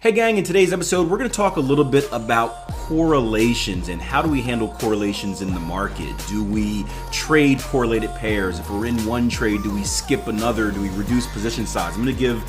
Hey gang, in today's episode, we're going to talk a little bit about correlations and how do we handle correlations in the market. Do we trade correlated pairs? If we're in one trade, do we skip another? Do we reduce position size? I'm going to give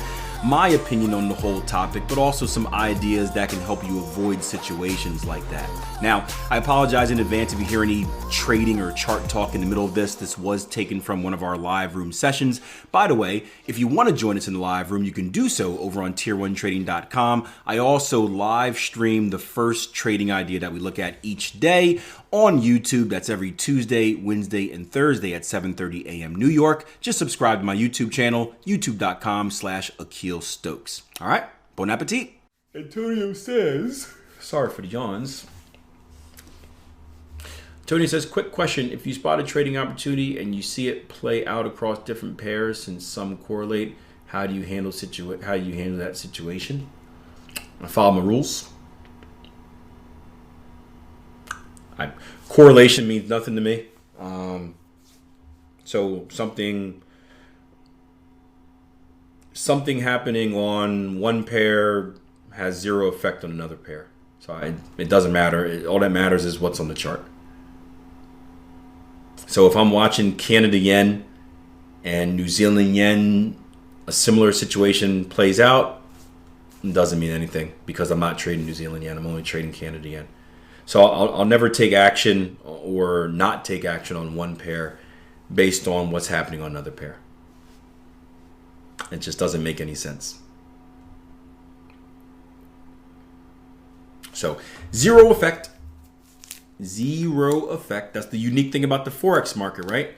my opinion on the whole topic, but also some ideas that can help you avoid situations like that. Now, I apologize in advance if you hear any trading or chart talk in the middle of this. This was taken from one of our live room sessions. By the way, if you want to join us in the live room, you can do so over on tier1trading.com. I also live stream the first trading idea that we look at each day on YouTube. That's every Tuesday, Wednesday, and Thursday at 7:30 a.m. New York. Just subscribe to my YouTube channel, youtube.com/Akil Stokes. All right, bon appetit. Antonio says, sorry for the yawns. Tony says, quick question. If you spot a trading opportunity and you see it play out across different pairs since some correlate, how do you handle that situation? I follow my rules. Correlation means nothing to me. So something happening on one pair has zero effect on another pair. So it doesn't matter. All that matters is what's on the chart. So if I'm watching Canada yen and New Zealand yen, a similar situation plays out, it doesn't mean anything because I'm not trading New Zealand yen. I'm only trading Canada yen. So I'll never take action or not take action on one pair based on what's happening on another pair. It just doesn't make any sense. So zero effect. Zero effect. That's the unique thing about the Forex market, right?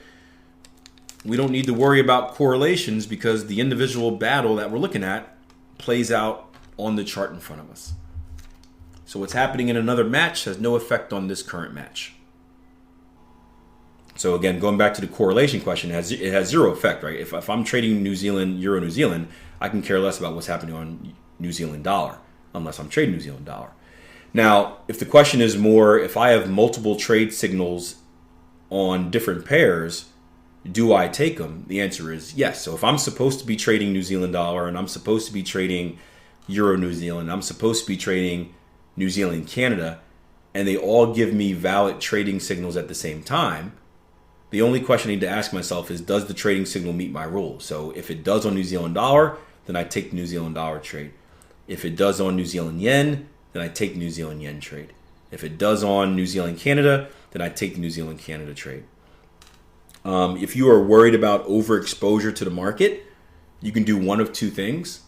We don't need to worry about correlations because the individual battle that we're looking at plays out on the chart in front of us. So what's happening in another match has no effect on this current match. So again, going back to the correlation question, it has zero effect, right? If I'm trading New Zealand, Euro New Zealand, I can care less about what's happening on New Zealand dollar unless I'm trading New Zealand dollar. Now, if the question is more, if I have multiple trade signals on different pairs, do I take them? The answer is yes. So if I'm supposed to be trading New Zealand dollar and I'm supposed to be trading Euro New Zealand, I'm supposed to be trading New Zealand Canada, and they all give me valid trading signals at the same time, the only question I need to ask myself is, does the trading signal meet my rules? So if it does on New Zealand dollar, then I take the New Zealand dollar trade. If it does on New Zealand yen, then I take the New Zealand yen trade. If it does on New Zealand Canada, then I take the New Zealand Canada trade. If you are worried about overexposure to the market, you can do one of two things.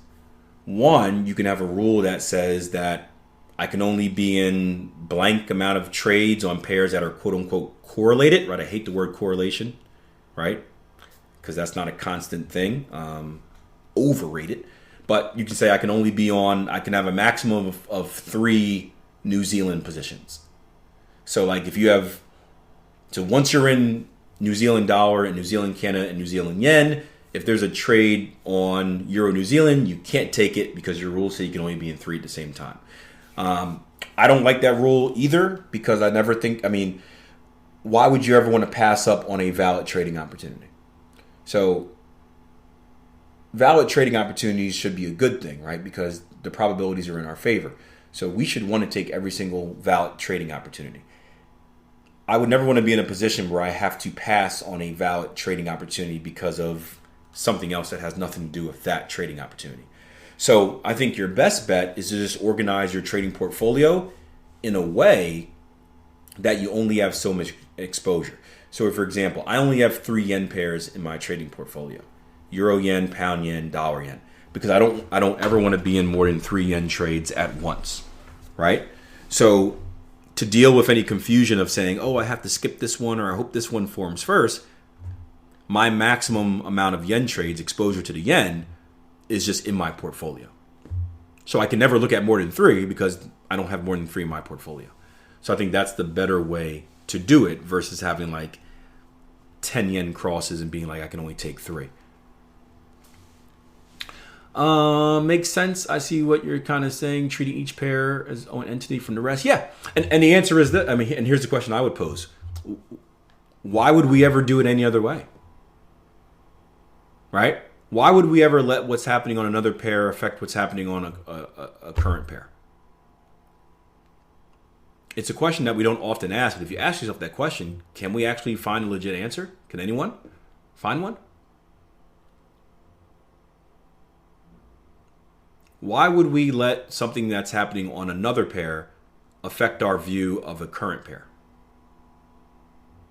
One, you can have a rule that says that I can only be in blank amount of trades on pairs that are quote unquote correlated, right? I hate the word correlation, right? Because that's not a constant thing. Overrated. But you can say I can have a maximum of 3 New Zealand positions. So like once you're in New Zealand dollar and New Zealand Canada and New Zealand yen, if there's a trade on Euro New Zealand, you can't take it because your rules say you can only be in 3 at the same time. I don't like that rule either because why would you ever want to pass up on a valid trading opportunity? So valid trading opportunities should be a good thing, right? Because the probabilities are in our favor. So we should want to take every single valid trading opportunity. I would never want to be in a position where I have to pass on a valid trading opportunity because of something else that has nothing to do with that trading opportunity. So I think your best bet is to just organize your trading portfolio in a way that you only have so much exposure. So for example, I only have 3 yen pairs in my trading portfolio. Euro yen, pound yen, dollar yen, because I don't ever want to be in more than 3 yen trades at once, right? So to deal with any confusion of saying, oh, I have to skip this one or I hope this one forms first, my maximum amount of yen trades, exposure to the yen, is just in my portfolio. So I can never look at more than 3 because I don't have more than 3 in my portfolio. So I think that's the better way to do it versus having like 10 yen crosses and being like, I can only take 3. Makes sense. I see what you're kind of saying, treating each pair as own entity from the rest. Yeah. And the answer is that, and here's the question I would pose. Why would we ever do it any other way? Right? Why would we ever let what's happening on another pair affect what's happening on a current pair? It's a question that we don't often ask, but if you ask yourself that question, can we actually find a legit answer? Can anyone find one? Why would we let something that's happening on another pair affect our view of a current pair?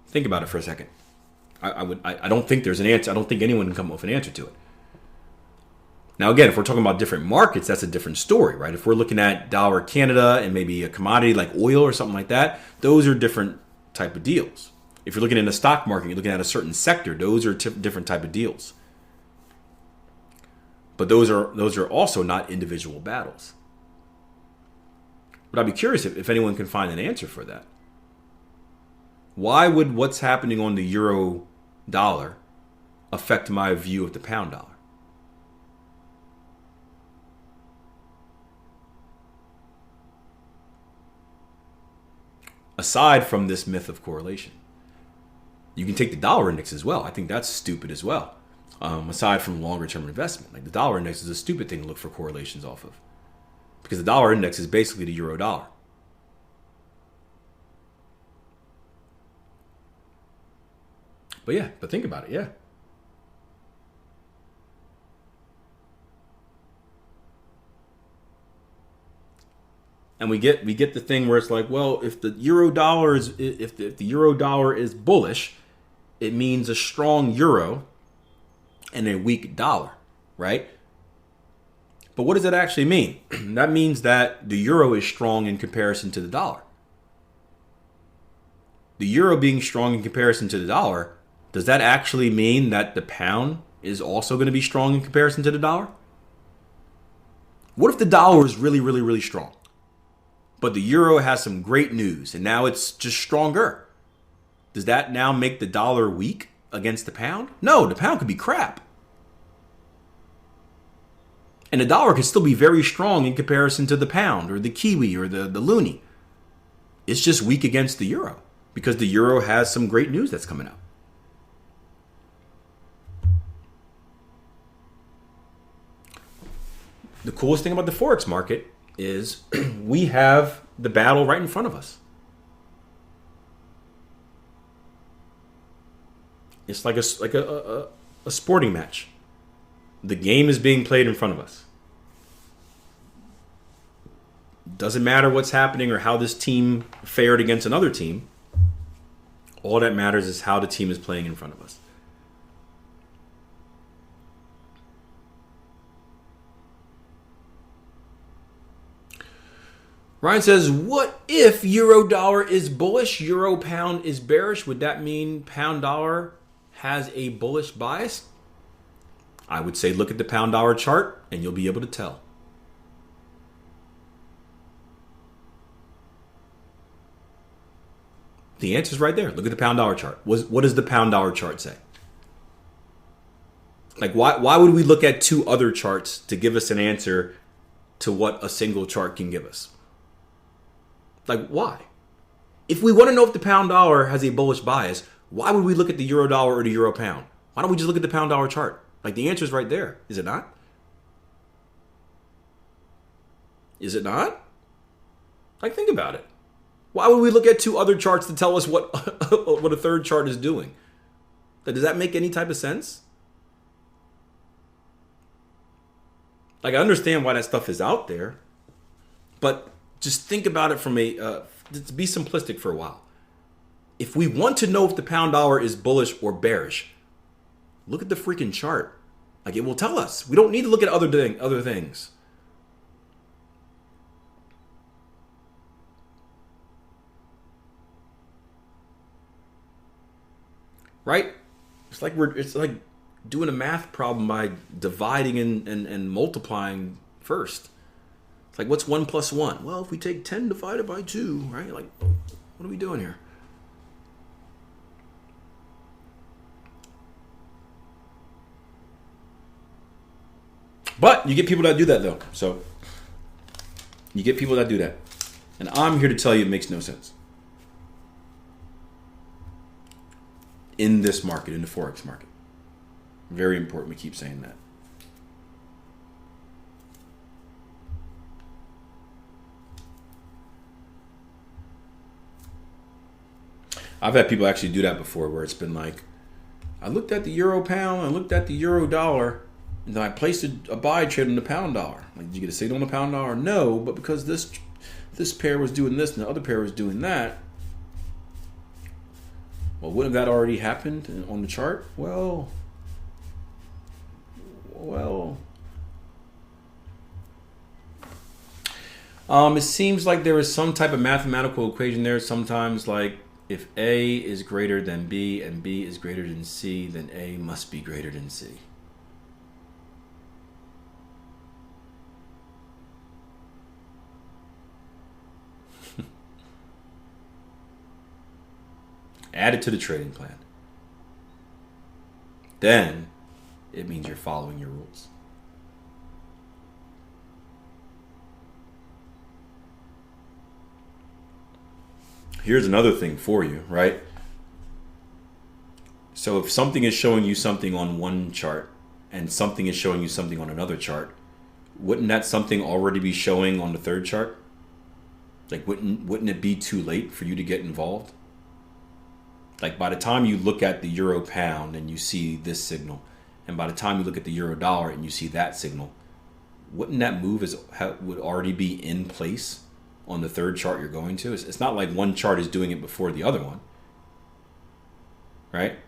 Think about it for a second. I don't think there's an answer. I don't think anyone can come up with an answer to it. Now, again, if we're talking about different markets, that's a different story, right? If we're looking at dollar Canada and maybe a commodity like oil or something like that, those are different type of deals. If you're looking in the stock market, you're looking at a certain sector, those are different type of deals. But those are also not individual battles. But I'd be curious if anyone can find an answer for that. Why would what's happening on the euro dollar affect my view of the pound dollar? Aside from this myth of correlation, you can take the dollar index as well. I think that's stupid as well. Aside from longer term investment, like the dollar index is a stupid thing to look for correlations off of, because the dollar index is basically the euro dollar. But think about it, yeah. And we get the thing where it's like, well, if the euro dollar is bullish, it means a strong euro and a weak dollar, right? But what does that actually mean? That means that the euro is strong in comparison to the dollar. The euro being strong in comparison to the dollar, does that actually mean that the pound is also going to be strong in comparison to the dollar? What if the dollar is really, really, really strong, but the euro has some great news and now it's just stronger? Does that now make the dollar weak against the pound? No, the pound could be crap. And the dollar could still be very strong in comparison to the pound or the kiwi or the loonie. It's just weak against the euro because the euro has some great news that's coming out. The coolest thing about the Forex market is we have the battle right in front of us. It's like a sporting match. The game is being played in front of us. Doesn't matter what's happening or how this team fared against another team. All that matters is how the team is playing in front of us. Ryan says, what if euro dollar is bullish, euro pound is bearish? Would that mean pound dollar has a bullish bias? I would say look at the pound dollar chart and you'll be able to tell. The answer's right there. Look at the pound dollar chart. What does the pound dollar chart say? Like, why would we look at two other charts to give us an answer to what a single chart can give us? Like, why? If we want to know if the pound dollar has a bullish bias, why would we look at the euro dollar or the euro pound? Why don't we just look at the pound dollar chart? Like, the answer is right there. Is it not? Is it not? Like, think about it. Why would we look at two other charts to tell us what a third chart is doing? Like, does that make any type of sense? Like, I understand why that stuff is out there, but just think about it from to be simplistic for a while. If we want to know if the pound dollar is bullish or bearish, look at the freaking chart. Like, it will tell us. We don't need to look at other things. Right? It's like doing a math problem by dividing and multiplying first. It's like, what's 1 plus 1? Well, if we take 10 divided by 2, right? Like, what are we doing here? But you get people that do that, though. So you get people that do that. And I'm here to tell you it makes no sense. In this market, in the Forex market. Very important we keep saying that. I've had people actually do that before, where it's been like, I looked at the euro pound, I looked at the euro dollar, and then I placed a buy trade on the pound dollar. Like, did you get a signal on the pound dollar? No, but because this pair was doing this and the other pair was doing that, well, wouldn't that already happened on the chart? Well. It seems like there is some type of mathematical equation there. Sometimes, like, if A is greater than B and B is greater than C, then A must be greater than C. Add it to the trading plan. Then it means you're following your rules. Here's another thing for you, right? So if something is showing you something on one chart and something is showing you something on another chart, wouldn't that something already be showing on the third chart? Like, wouldn't it be too late for you to get involved? Like, by the time you look at the euro pound and you see this signal, and by the time you look at the euro dollar and you see that signal, wouldn't that move would already be in place on the third chart you're going to? It's not like one chart is doing it before the other one, right?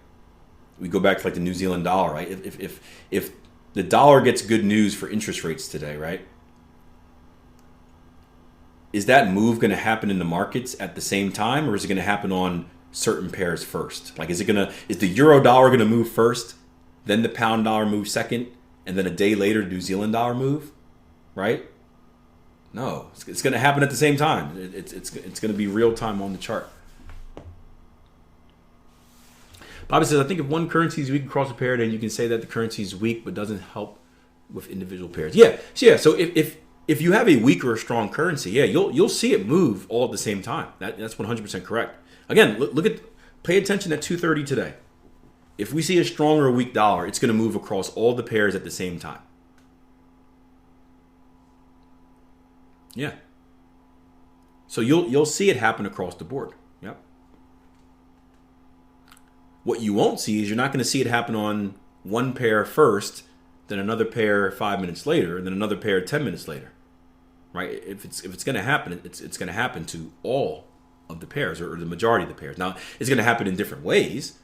We go back to like the New Zealand dollar, right? If the dollar gets good news for interest rates today, right? Is that move going to happen in the markets at the same time, or is it going to happen on certain pairs first? Like, is the euro dollar going to move first, then the pound dollar move second, and then a day later the New Zealand dollar move, right? No, it's going to happen at the same time. It's going to be real time on the chart. Bobby says, I think if one currency is weak across a pair, then you can say that the currency is weak, but doesn't help with individual pairs. Yeah. So if you have a weak or a strong currency, yeah, you'll see it move all at the same time. That's 100% correct. Again, pay attention at 2:30 today. If we see a strong or a weak dollar, it's going to move across all the pairs at the same time. Yeah. So you'll see it happen across the board. Yep. What you won't see is you're not going to see it happen on one pair first, then another pair 5 minutes later, and then another pair 10 minutes later. Right? If it's going to happen, it's going to happen to all of the pairs, or the majority of the pairs. Now, it's going to happen in different ways,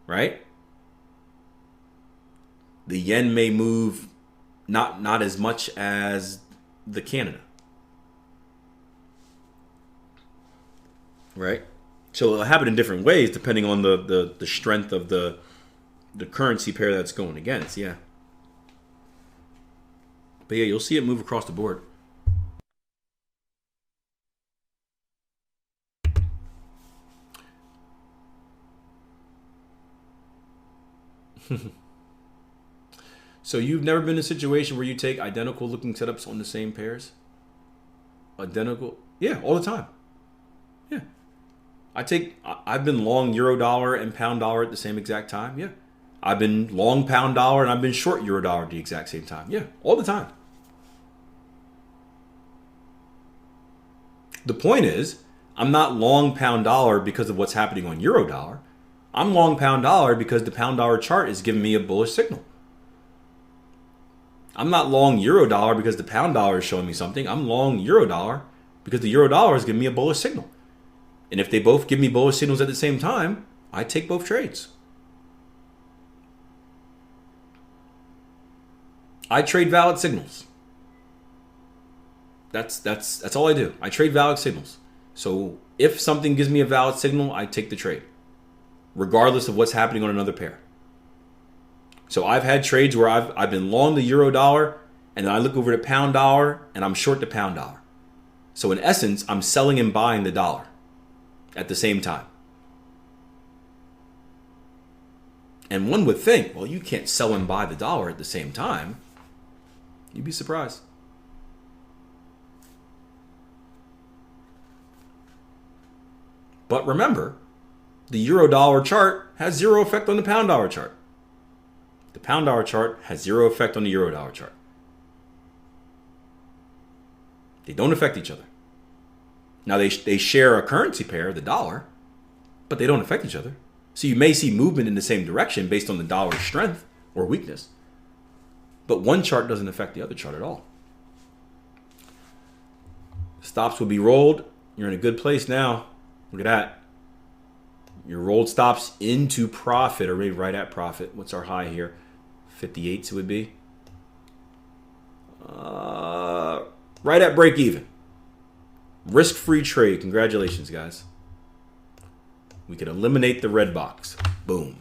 right? The yen may move not as much as the Canada. Right? So it'll happen in different ways depending on the strength of the currency pair that's going against. Yeah. But yeah, you'll see it move across the board. So you've never been in a situation where you take identical looking setups on the same pairs? Identical? Yeah, all the time. Yeah. I've been long euro dollar and pound dollar at the same exact time. Yeah. I've been long pound dollar and I've been short euro dollar at the exact same time. Yeah, all the time. The point is, I'm not long pound dollar because of what's happening on euro dollar. I'm long pound dollar because the pound dollar chart is giving me a bullish signal. I'm not long euro dollar because the pound dollar is showing me something. I'm long euro dollar because the euro dollar is giving me a bullish signal. And if they both give me bullish signals at the same time, I take both trades. I trade valid signals. That's all I do. I trade valid signals. So if something gives me a valid signal, I take the trade, regardless of what's happening on another pair. So I've had trades where I've been long the euro dollar, and then I look over to pound dollar, and I'm short the pound dollar. So in essence, I'm selling and buying the dollar at the same time. And one would think, well, you can't sell and buy the dollar at the same time. You'd be surprised. But remember, the euro dollar chart has zero effect on the pound dollar chart. The pound dollar chart has zero effect on the euro dollar chart. They don't affect each other. Now they share a currency pair, the dollar, but they don't affect each other. So you may see movement in the same direction based on the dollar's strength or weakness, but one chart doesn't affect the other chart at all. Stops will be rolled. You're in a good place now. Look at that. Your rolled stops into profit, or maybe right at profit. What's our high here? 58s it would be. Right at break even. Risk-free trade. Congratulations, guys. We can eliminate the red box. Boom.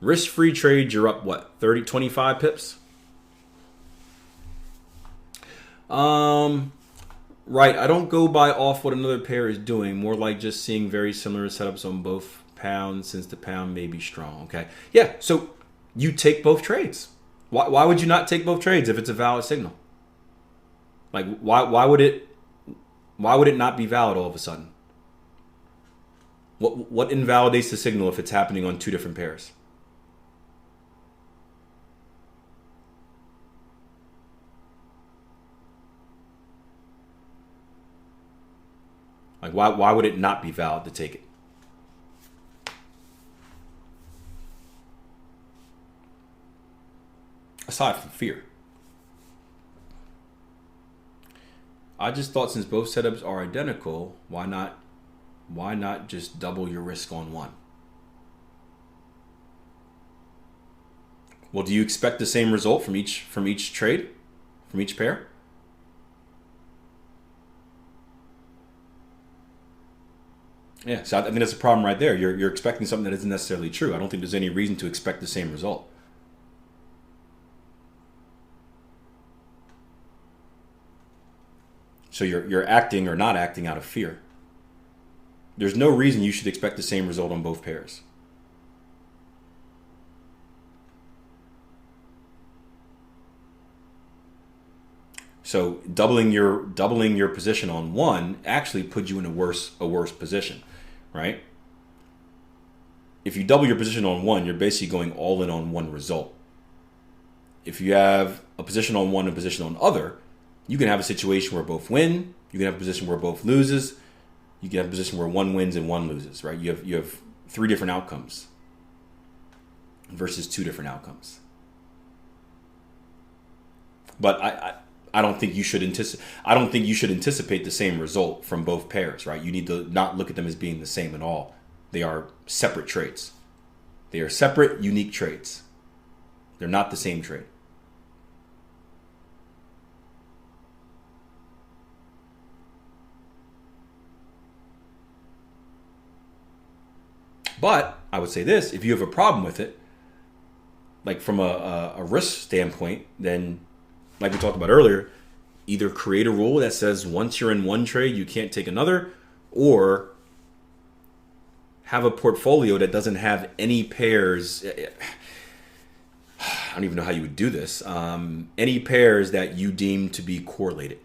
Risk-free trade, you're up what? 30, 25 pips? Right, I don't go by off what another pair is doing. More like just seeing very similar setups on both pounds since the pound may be strong. Okay. Yeah, so you take both trades. Why would you not take both trades if it's a valid signal? Like why would it not be valid all of a sudden? What invalidates the signal if it's happening on two different pairs? Like why would it not be valid to take it? Aside from fear. I just thought since both setups are identical, why not just double your risk on one? Well, do you expect the same result from each trade? From each pair? Yeah, so I think that's a problem right there. You're expecting something that isn't necessarily true. I don't think there's any reason to expect the same result. So you're acting or not acting out of fear. There's no reason you should expect the same result on both pairs. So doubling your position on one actually puts you in a worse position, right? If you double your position on one, you're basically going all in on one result. If you have a position on one and a position on other, you can have a situation where both win. You can have a position where both loses. You can have a position where one wins and one loses, right? You have three different outcomes versus two different outcomes. But I don't think you should anticipate the same result from both pairs, right? You need to not look at them as being the same at all. They are separate trades. They are separate, unique trades. They're not the same trade. But I would say this, if you have a problem with it, like from a risk standpoint, then like we talked about earlier, either create a rule that says once you're in one trade, you can't take another, or have a portfolio that doesn't have any pairs. I don't even know how you would do this. Any pairs that you deem to be correlated.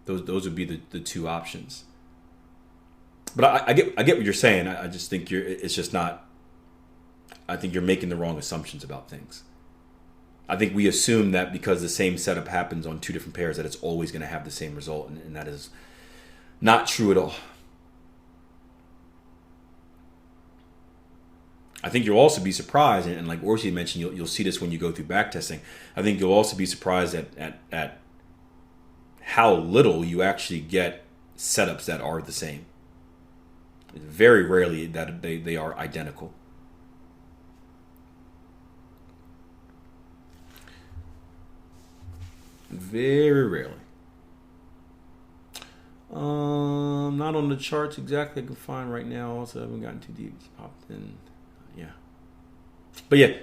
Those would be the two options. But I get what you're saying. I just think it's just not. I think you're making the wrong assumptions about things. I think we assume that because the same setup happens on two different pairs that it's always going to have the same result, and that is not true at all. I think you'll also be surprised, and like Orsi mentioned, you'll see this when you go through backtesting. I think you'll also be surprised at how little you actually get setups that are the same. Very rarely that they are identical. Very rarely. Not on the charts exactly I can find right now. Also, I haven't gotten too deep. It's popped in. Yeah. But yeah,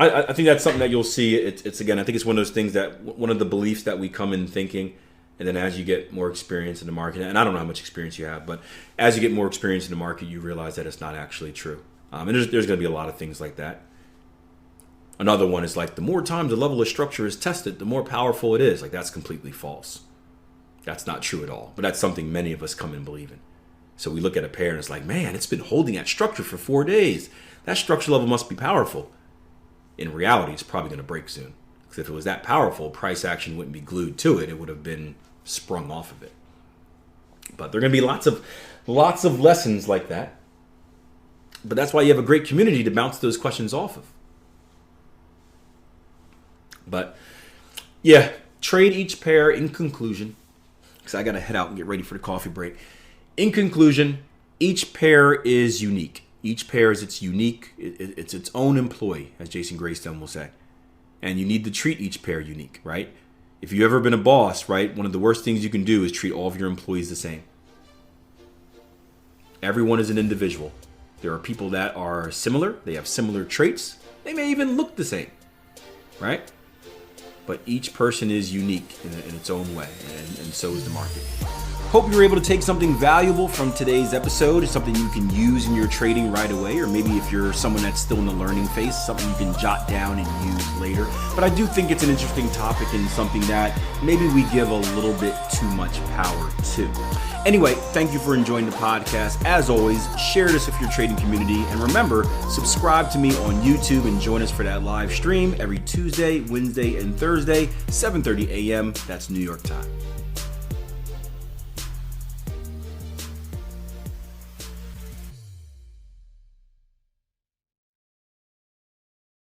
I think that's something that you'll see. It's again, I think it's one of those things that one of the beliefs that we come in thinking, and then as you get more experience in the market, and I don't know how much experience you have, but as you get more experience in the market, you realize that it's not actually true. And there's going to be a lot of things like that. Another one is like the more times the level of structure is tested, the more powerful it is. Like that's completely false. That's not true at all. But that's something many of us come in believing. So we look at a pair and it's like, man, it's been holding that structure for 4 days. That structure level must be powerful. In reality, it's probably going to break soon. Because if it was that powerful, price action wouldn't be glued to it. It would have been sprung off of it. But there are going to be lots of lessons like that. But that's why you have a great community to bounce those questions off of. But yeah, trade each pair in conclusion. Because I got to head out and get ready for the coffee break. In conclusion, each pair is unique. Each pair is its unique, it's its own employee, as Jason Greystone will say. And you need to treat each pair unique, right? If you've ever been a boss, right, one of the worst things you can do is treat all of your employees the same. Everyone is an individual. There are people that are similar. They have similar traits. They may even look the same, right? But each person is unique in its own way, and so is the market. Hope you were able to take something valuable from today's episode. It's something you can use in your trading right away, or maybe if you're someone that's still in the learning phase, something you can jot down and use later. But I do think it's an interesting topic and something that maybe we give a little bit too much power to. Anyway, thank you for enjoying the podcast. As always, share this with your trading community. And remember, subscribe to me on YouTube and join us for that live stream every Tuesday, Wednesday, and Thursday, 7:30 a.m. That's New York time.